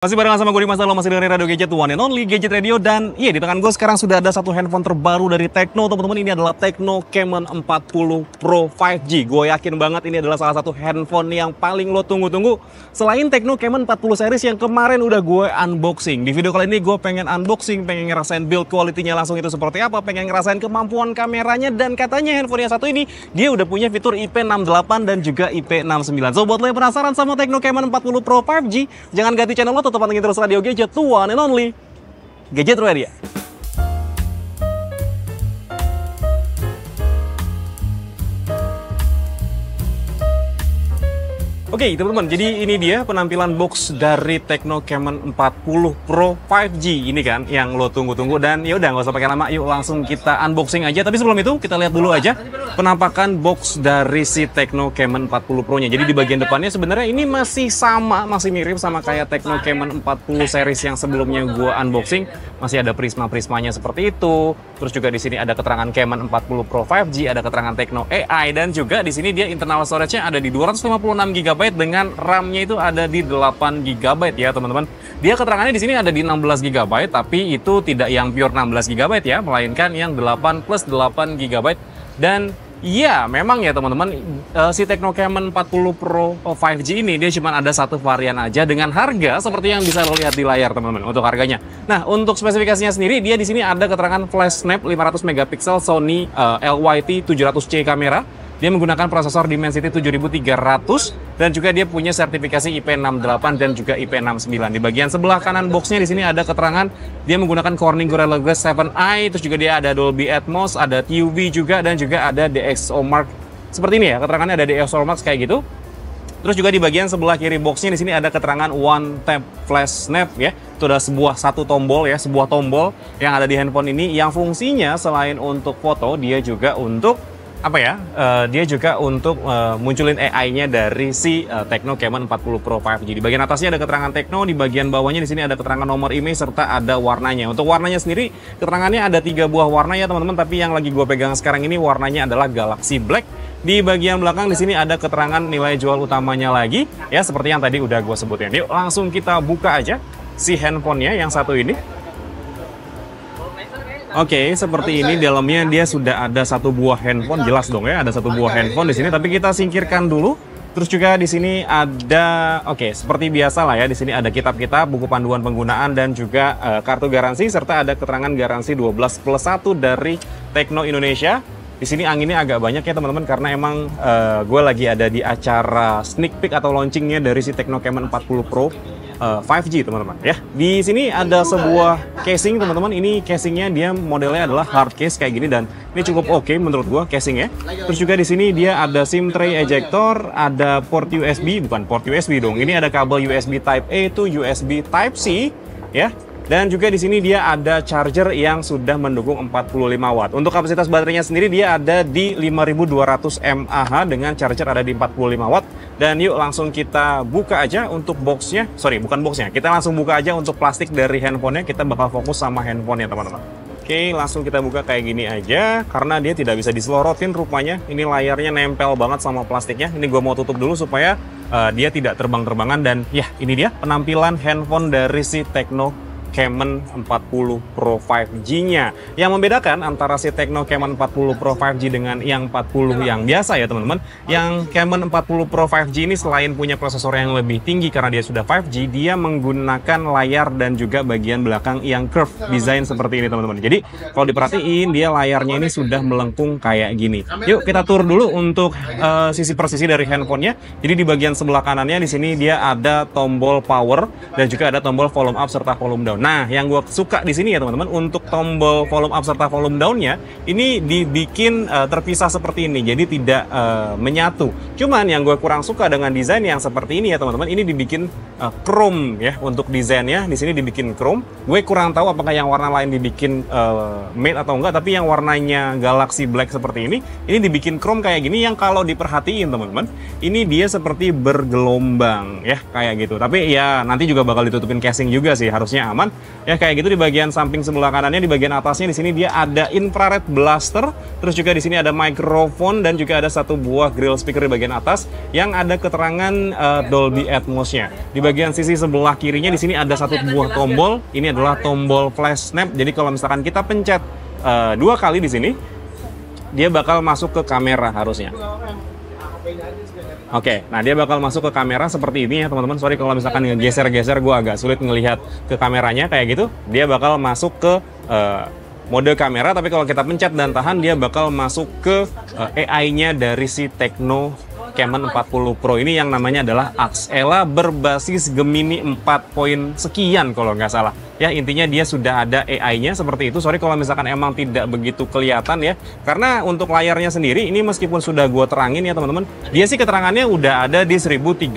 Masih barengan sama gue Dimas, lo masih dengerin Radio Gadget One and Only Gadget Radio. Dan iya, di tangan gue sekarang sudah ada satu handphone terbaru dari Tecno, teman-teman. Ini adalah Tecno Camon 40 Pro 5G. Gue yakin banget ini adalah salah satu handphone yang paling lo tunggu-tunggu selain Tecno Camon 40 series yang kemarin udah gue unboxing. Di video kali ini gue pengen unboxing, pengen ngerasain build quality-nya langsung itu seperti apa, pengen ngerasain kemampuan kameranya, dan katanya handphone yang satu ini dia udah punya fitur IP68 dan juga IP69. So buat lo yang penasaran sama Tecno Camon 40 Pro 5G, jangan ganti channel lo, tetap pantengin terus Radio Gadget, the one and only Gadget Radio. Oke, teman-teman, jadi ini dia penampilan box dari Tecno Camon 40 Pro 5G ini kan yang lo tunggu-tunggu. Dan ya udah, nggak usah pakai lama, yuk langsung kita unboxing aja. Tapi sebelum itu kita lihat dulu aja penampakan box dari si Tecno Camon 40 Pro-nya. Jadi di bagian depannya sebenarnya ini masih sama, masih mirip sama kayak Tecno Camon 40 series yang sebelumnya gua unboxing. Masih ada prisma-prismanya seperti itu. Terus juga di sini ada keterangan Camon 40 Pro 5G, ada keterangan Tecno AI, dan juga di sini dia internal storage-nya ada di 256 GB dengan RAM-nya itu ada di 8 GB ya, teman-teman. Dia keterangannya di sini ada di 16 GB, tapi itu tidak yang pure 16 GB ya, melainkan yang 8 plus 8 GB. Dan ya, memang ya teman-teman, si Tecno Camon 40 Pro 5G ini dia cuma ada satu varian aja dengan harga seperti yang bisa lo lihat di layar, teman-teman, untuk harganya. Nah, untuk spesifikasinya sendiri, dia di sini ada keterangan flash snap 500 megapiksel Sony LYT 700C kamera. Dia menggunakan prosesor Dimensity 7300 dan juga dia punya sertifikasi IP68 dan juga IP69. Di bagian sebelah kanan boxnya di sini ada keterangan dia menggunakan Corning Gorilla Glass 7i, terus juga dia ada Dolby Atmos, ada TUV juga, dan juga ada DxO Mark. Seperti ini ya, keterangannya ada DxO Mark kayak gitu. Terus juga di bagian sebelah kiri boxnya di sini ada keterangan One Tap Flash Snap ya. Itu ada satu tombol ya, sebuah tombol yang ada di handphone ini yang fungsinya selain untuk foto, dia juga untuk dia juga untuk munculin AI-nya dari si Tecno Camon 40 Pro 5G. Di bagian atasnya ada keterangan Tecno, di bagian bawahnya di sini ada keterangan nomor IMEI serta ada warnanya. Untuk warnanya sendiri, keterangannya ada 3 buah warna ya teman-teman, tapi yang lagi gue pegang sekarang ini warnanya adalah Galaxy Black. Di bagian belakang di sini ada keterangan nilai jual utamanya lagi ya, seperti yang tadi udah gue sebutin. Yuk langsung kita buka aja si handphonenya yang satu ini. Oke, seperti ini dalamnya dia sudah ada satu buah handphone, jelas dong ya, ada satu buah handphone di sini. Tapi kita singkirkan dulu. Terus juga di sini ada, seperti biasa lah ya, di sini ada kitab-kitab, buku panduan penggunaan, dan juga kartu garansi serta ada keterangan garansi 12+1 dari Tecno Indonesia. Di sini anginnya agak banyak ya teman-teman, karena emang gue lagi ada di acara sneak peek atau launchingnya dari si Tecno Camon 40 Pro 5G teman-teman ya. Di sini ada sebuah casing teman-teman. Ini casingnya dia modelnya adalah hard case kayak gini, dan ini cukup oke menurut gua casingnya. Terus juga di sini dia ada SIM tray ejector, ada port USB, bukan port USB dong. Ini ada kabel USB Type A to USB Type C ya. Dan juga di sini dia ada charger yang sudah mendukung 45 watt. Untuk kapasitas baterainya sendiri dia ada di 5200 mAh dengan charger ada di 45 watt. Dan yuk langsung kita buka aja untuk boxnya. Sorry, bukan boxnya. Kita langsung buka aja untuk plastik dari handphonenya. Kita bakal fokus sama handphonenya teman-teman. Oke, langsung kita buka kayak gini aja. Karena dia tidak bisa diselorotin rupanya. Ini layarnya nempel banget sama plastiknya. Ini gue mau tutup dulu supaya dia tidak terbang-terbangan. Dan ya, ini dia penampilan handphone dari si Tecno Camon 40 Pro 5G-nya. Yang membedakan antara si Tecno Camon 40 Pro 5G dengan yang 40 yang biasa ya teman-teman. Yang Camon 40 Pro 5G ini selain punya prosesor yang lebih tinggi karena dia sudah 5G, dia menggunakan layar dan juga bagian belakang yang curve design seperti ini teman-teman. Jadi kalau diperhatiin dia layarnya ini sudah melengkung kayak gini. Yuk kita tur dulu untuk sisi persisi dari handphonenya. Jadi di bagian sebelah kanannya di sini dia ada tombol power dan juga ada tombol volume up serta volume down. Nah, yang gue suka di sini ya teman-teman, untuk tombol volume up serta volume down-nya ini dibikin terpisah seperti ini, jadi tidak menyatu. Cuman yang gue kurang suka dengan desain yang seperti ini ya teman-teman, ini dibikin chrome ya untuk desainnya. Di sini dibikin chrome. Gue kurang tahu apakah yang warna lain dibikin matte atau enggak, tapi yang warnanya Galaxy Black seperti ini dibikin chrome kayak gini, yang kalau diperhatiin teman-teman, ini dia seperti bergelombang ya kayak gitu. Tapi ya nanti juga bakal ditutupin casing juga sih, harusnya aman. Ya kayak gitu. Di bagian samping sebelah kanannya, di bagian atasnya di sini dia ada infrared blaster, terus juga di sini ada mikrofon dan juga ada satu buah grill speaker di bagian atas yang ada keterangan Dolby Atmos-nya. Di bagian sisi sebelah kirinya di sini ada satu buah tombol. Ini adalah tombol flash snap. Jadi kalau misalkan kita pencet 2 kali di sini, dia bakal masuk ke kamera harusnya. Oke, nah dia bakal masuk ke kamera seperti ini ya teman-teman. Sorry kalau misalkan ngegeser-geser, gue agak sulit ngelihat ke kameranya kayak gitu. Dia bakal masuk ke mode kamera, tapi kalau kita pencet dan tahan, dia bakal masuk ke AI-nya dari si Tecno Camon 40 Pro ini yang namanya adalah Axela berbasis Gemini 4 poin sekian kalau nggak salah. Ya intinya dia sudah ada AI-nya seperti itu. Sorry kalau misalkan emang tidak begitu kelihatan ya. Karena untuk layarnya sendiri ini meskipun sudah gue terangin ya teman-teman, dia sih keterangannya udah ada di 1300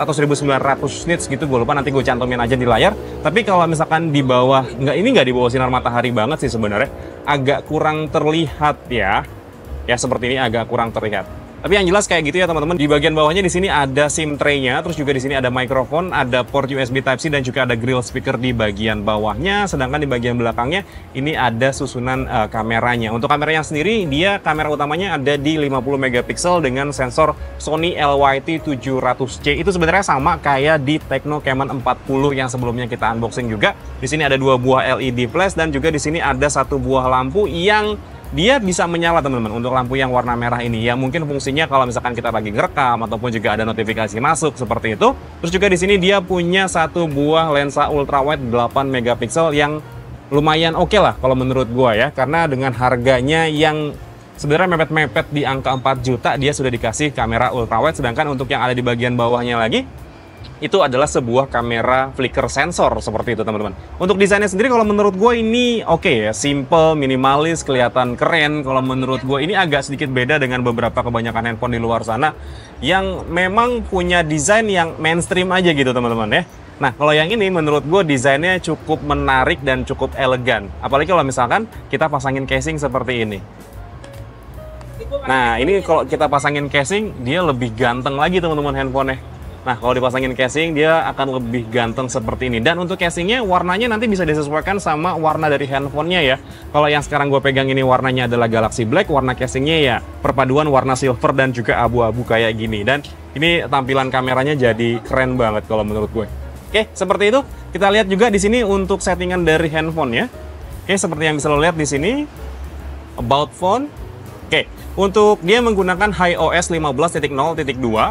atau 1900 nits gitu. Gue lupa, nanti gue cantumin aja di layar. Tapi kalau misalkan di bawah, ini nggak di bawah sinar matahari banget sih sebenarnya. Agak kurang terlihat ya. Ya seperti ini agak kurang terlihat. Tapi yang jelas kayak gitu ya teman-teman. Di bagian bawahnya di sini ada SIM tray-nya, terus juga di sini ada mikrofon, ada port USB Type-C dan juga ada grill speaker di bagian bawahnya. Sedangkan di bagian belakangnya ini ada susunan kameranya. Untuk kameranya sendiri, dia kamera utamanya ada di 50 megapiksel dengan sensor Sony LYT700C. Itu sebenarnya sama kayak di Tecno Camon 40 yang sebelumnya kita unboxing juga. Di sini ada 2 buah LED flash dan juga di sini ada 1 buah lampu yang dia bisa menyala teman-teman untuk lampu yang warna merah ini. Ya mungkin fungsinya kalau misalkan kita lagi ngerekam ataupun juga ada notifikasi masuk seperti itu. Terus juga di sini dia punya 1 buah lensa ultrawide 8 megapiksel yang lumayan oke lah kalau menurut gua ya. Karena dengan harganya yang sebenarnya mepet-mepet di angka 4 juta, dia sudah dikasih kamera ultrawide. Sedangkan untuk yang ada di bagian bawahnya lagi, itu adalah sebuah kamera flicker sensor seperti itu teman-teman. Untuk desainnya sendiri kalau menurut gue ini oke ya, simple, minimalis, kelihatan keren. Kalau menurut gue ini agak sedikit beda dengan beberapa kebanyakan handphone di luar sana yang memang punya desain yang mainstream aja gitu teman-teman ya. Nah kalau yang ini menurut gue desainnya cukup menarik dan cukup elegan. Apalagi kalau misalkan kita pasangin casing seperti ini. Nah ini kalau kita pasangin casing, dia lebih ganteng lagi teman-teman handphonenya. Nah, kalau dipasangin casing, dia akan lebih ganteng seperti ini. Dan untuk casingnya, warnanya nanti bisa disesuaikan sama warna dari handphonenya ya. Kalau yang sekarang gue pegang ini warnanya adalah Galaxy Black, warna casingnya ya perpaduan warna silver dan juga abu-abu kayak gini. Dan ini tampilan kameranya jadi keren banget kalau menurut gue. Oke, seperti itu. Kita lihat juga di sini untuk settingan dari handphone ya. Oke, seperti yang bisa lo lihat di sini, About Phone. Oke, untuk dia menggunakan iOS 15.0.2,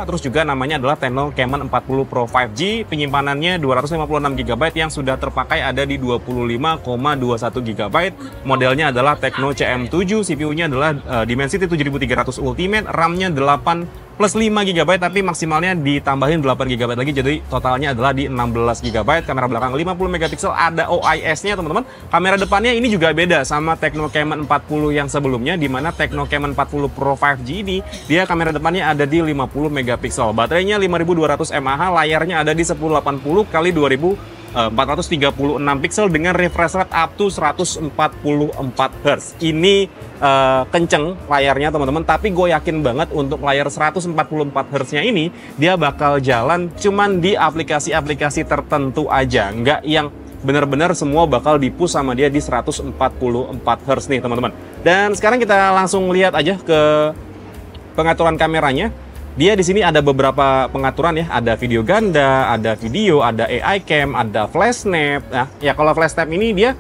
terus juga namanya adalah Tecno Camon 40 Pro 5G, penyimpanannya 256 GB yang sudah terpakai ada di 25,21 GB. Modelnya adalah Tecno CM7, CPU-nya adalah Dimensity 7300 Ultimate, RAM-nya 8 plus 5 GB, tapi maksimalnya ditambahin 8 GB lagi, jadi totalnya adalah di 16 GB. Kamera belakang 50 megapiksel, ada OIS-nya teman-teman. Kamera depannya ini juga beda sama Tecno Camon 40 yang sebelumnya, di mana Tecno Camon 40 Pro 5G ini, dia kamera depannya ada di 50 megapiksel. Baterainya 5200 mAh, layarnya ada di 1080 x 2436 pixel dengan refresh rate up to 144 Hz. Ini kenceng layarnya teman-teman, tapi gue yakin banget untuk layar 144 Hz-nya ini dia bakal jalan cuman di aplikasi-aplikasi tertentu aja, nggak yang benar-benar semua bakal di-push sama dia di 144 Hz nih teman-teman. Dan sekarang kita langsung lihat aja ke pengaturan kameranya. Dia di sini ada beberapa pengaturan ya, ada video ganda, ada video, ada AI cam, ada flash snap. Nah, ya kalau flash snap ini dia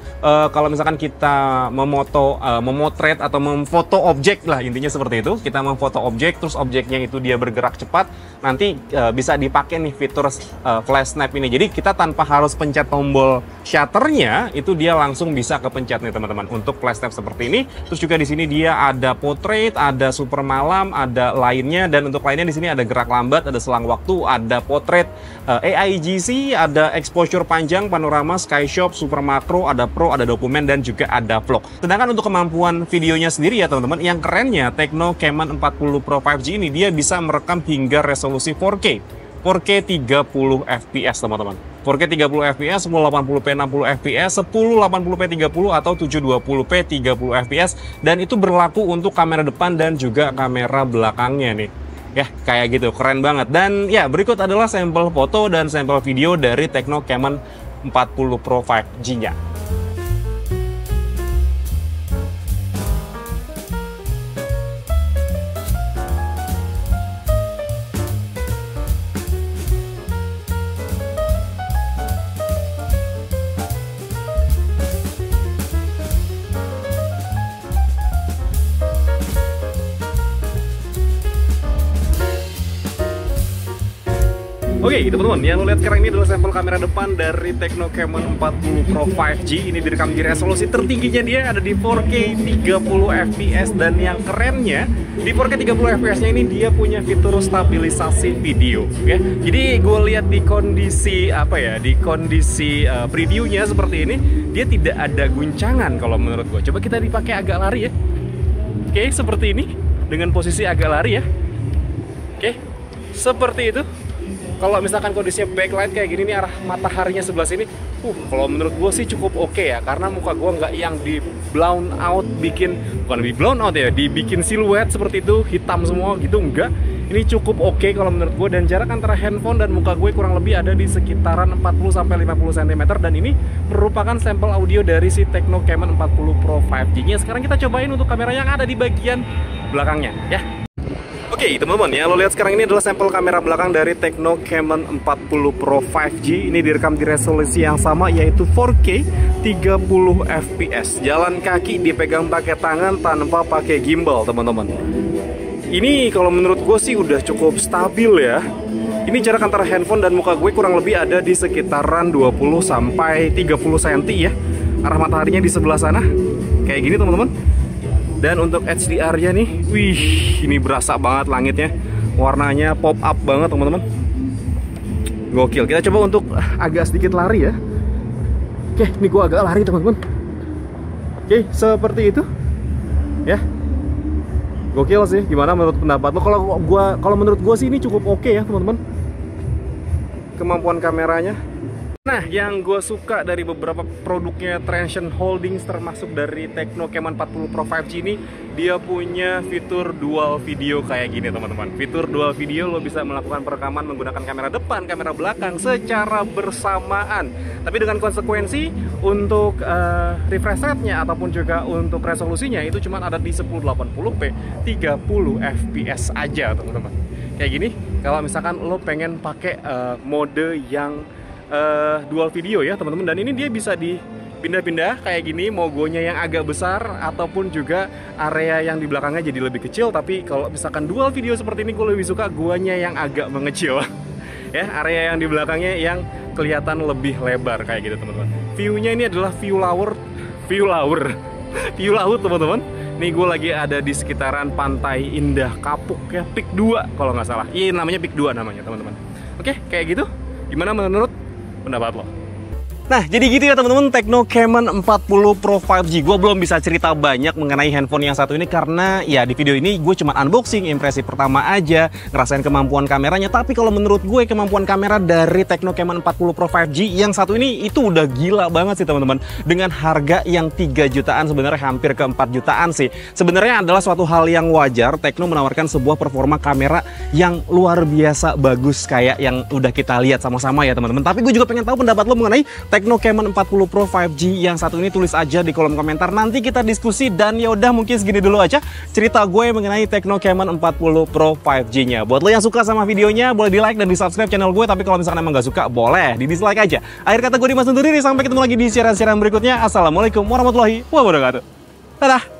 kalau misalkan kita memotret atau memfoto objek lah, intinya seperti itu. Kita memfoto objek, terus objeknya itu dia bergerak cepat, nanti bisa dipakai nih fitur flash snap ini. Jadi kita tanpa harus pencet tombol shutternya, itu dia langsung bisa kepencet nih teman-teman untuk flash snap seperti ini. Terus juga di sini dia ada portrait, ada super malam, ada lainnya, dan untuk lainnya di sini ada gerak lambat, ada selang waktu, ada potret, AIGC, ada exposure panjang, panorama, sky shot, super makro, ada pro, ada dokumen, dan juga ada vlog. Sedangkan untuk kemampuan videonya sendiri ya teman-teman, yang kerennya Tecno Camon 40 Pro 5G ini dia bisa merekam hingga resolusi 4K 30 fps teman-teman. 4K 30 fps, 1080p 60 fps, 1080p 30 atau 720p 30 fps, dan itu berlaku untuk kamera depan dan juga kamera belakangnya nih. Ya, kayak gitu, keren banget. Dan ya, berikut adalah sampel foto dan sampel video dari Tecno Camon 40 Pro 5G-nya. Oke, teman-teman, yang lo lihat sekarang ini adalah sampel kamera depan dari Tecno Camon 40 Pro 5G. Ini direkam di resolusi tertingginya, dia ada di 4K 30 fps, dan yang kerennya di 4K 30 fps-nya ini dia punya fitur stabilisasi video. Ya, jadi gue lihat di kondisi previewnya seperti ini, dia tidak ada guncangan kalau menurut gue. Coba kita dipakai agak lari ya. Oke, seperti ini dengan posisi agak lari ya. Oke, seperti itu. Kalau misalkan kondisinya backlight kayak gini nih, arah mataharinya sebelah sini, kalau menurut gue sih cukup oke ya, karena muka gue nggak yang di blown out, dibikin siluet seperti itu, hitam semua gitu, enggak. Ini cukup oke kalau menurut gue, dan jarak antara handphone dan muka gue kurang lebih ada di sekitaran 40-50 cm, dan ini merupakan sampel audio dari si Tecno Camon 40 Pro 5G-nya. Sekarang kita cobain untuk kamera yang ada di bagian belakangnya ya. Oke, teman-teman, yang lo lihat sekarang ini adalah sampel kamera belakang dari Tecno Camon 40 Pro 5G. Ini direkam di resolusi yang sama, yaitu 4K 30 fps. Jalan kaki dipegang pakai tangan tanpa pakai gimbal, teman-teman. Ini kalau menurut gue sih udah cukup stabil ya. Ini jarak antara handphone dan muka gue kurang lebih ada di sekitaran 20-30 cm ya. Arah mataharinya di sebelah sana, kayak gini teman-teman. Dan untuk HDR-nya nih, wih, ini berasa banget langitnya. Warnanya pop up banget, teman-teman. Gokil. Kita coba untuk agak sedikit lari ya. Oke, ini gua agak lari, teman-teman. Oke, seperti itu. Ya. Gokil sih. Gimana menurut pendapat lo? Kalau menurut gua sih ini cukup oke ya, teman-teman. Kemampuan kameranya. Nah, yang gue suka dari beberapa produknya Transsion Holdings, termasuk dari Tecno Camon 40 Pro 5G ini, dia punya fitur dual video kayak gini, teman-teman. Fitur dual video, lo bisa melakukan perekaman menggunakan kamera depan, kamera belakang secara bersamaan. Tapi dengan konsekuensi untuk refresh rate-nya ataupun juga untuk resolusinya itu cuma ada di 1080p 30 fps aja, teman-teman. Kayak gini, kalau misalkan lo pengen pakai mode yang dual video ya, teman-teman, dan ini dia bisa dipindah-pindah kayak gini, logonya yang agak besar ataupun juga area yang di belakangnya jadi lebih kecil. Tapi kalau misalkan dual video seperti ini, gue lebih suka guanya yang agak mengecil ya, area yang di belakangnya yang kelihatan lebih lebar kayak gitu, teman-teman. View-nya ini adalah view laut, teman-teman. Nih gue lagi ada di sekitaran Pantai Indah Kapuk ya, Pik 2 kalau nggak salah. Iya, namanya Pik 2 namanya, teman-teman. Oke, kayak gitu. Gimana menurut pendapat lo? Nah, jadi gitu ya teman-teman, Tecno Camon 40 Pro 5G. Gue belum bisa cerita banyak mengenai handphone yang satu ini karena ya di video ini gue cuma unboxing, impresi pertama aja, ngerasain kemampuan kameranya. Tapi kalau menurut gue kemampuan kamera dari Tecno Camon 40 Pro 5G yang satu ini itu udah gila banget sih teman-teman. Dengan harga yang 3 jutaan, sebenarnya hampir ke 4 jutaan sih. Sebenarnya adalah suatu hal yang wajar Tecno menawarkan sebuah performa kamera yang luar biasa bagus kayak yang udah kita lihat sama-sama ya teman-teman. Tapi gue juga pengen tahu pendapat lo mengenai Tecno Camon 40 Pro 5G yang satu ini. Tulis aja di kolom komentar, nanti kita diskusi. Dan ya udah, mungkin segini dulu aja cerita gue mengenai Tecno Camon 40 Pro 5G-nya. Buat lo yang suka sama videonya, boleh di like dan di subscribe channel gue. Tapi kalau misalkan emang gak suka, boleh di dislike aja. Akhir kata gue Dimas undur diri, sampai ketemu lagi di siaran-siaran berikutnya. Assalamualaikum warahmatullahi wabarakatuh. Dadah.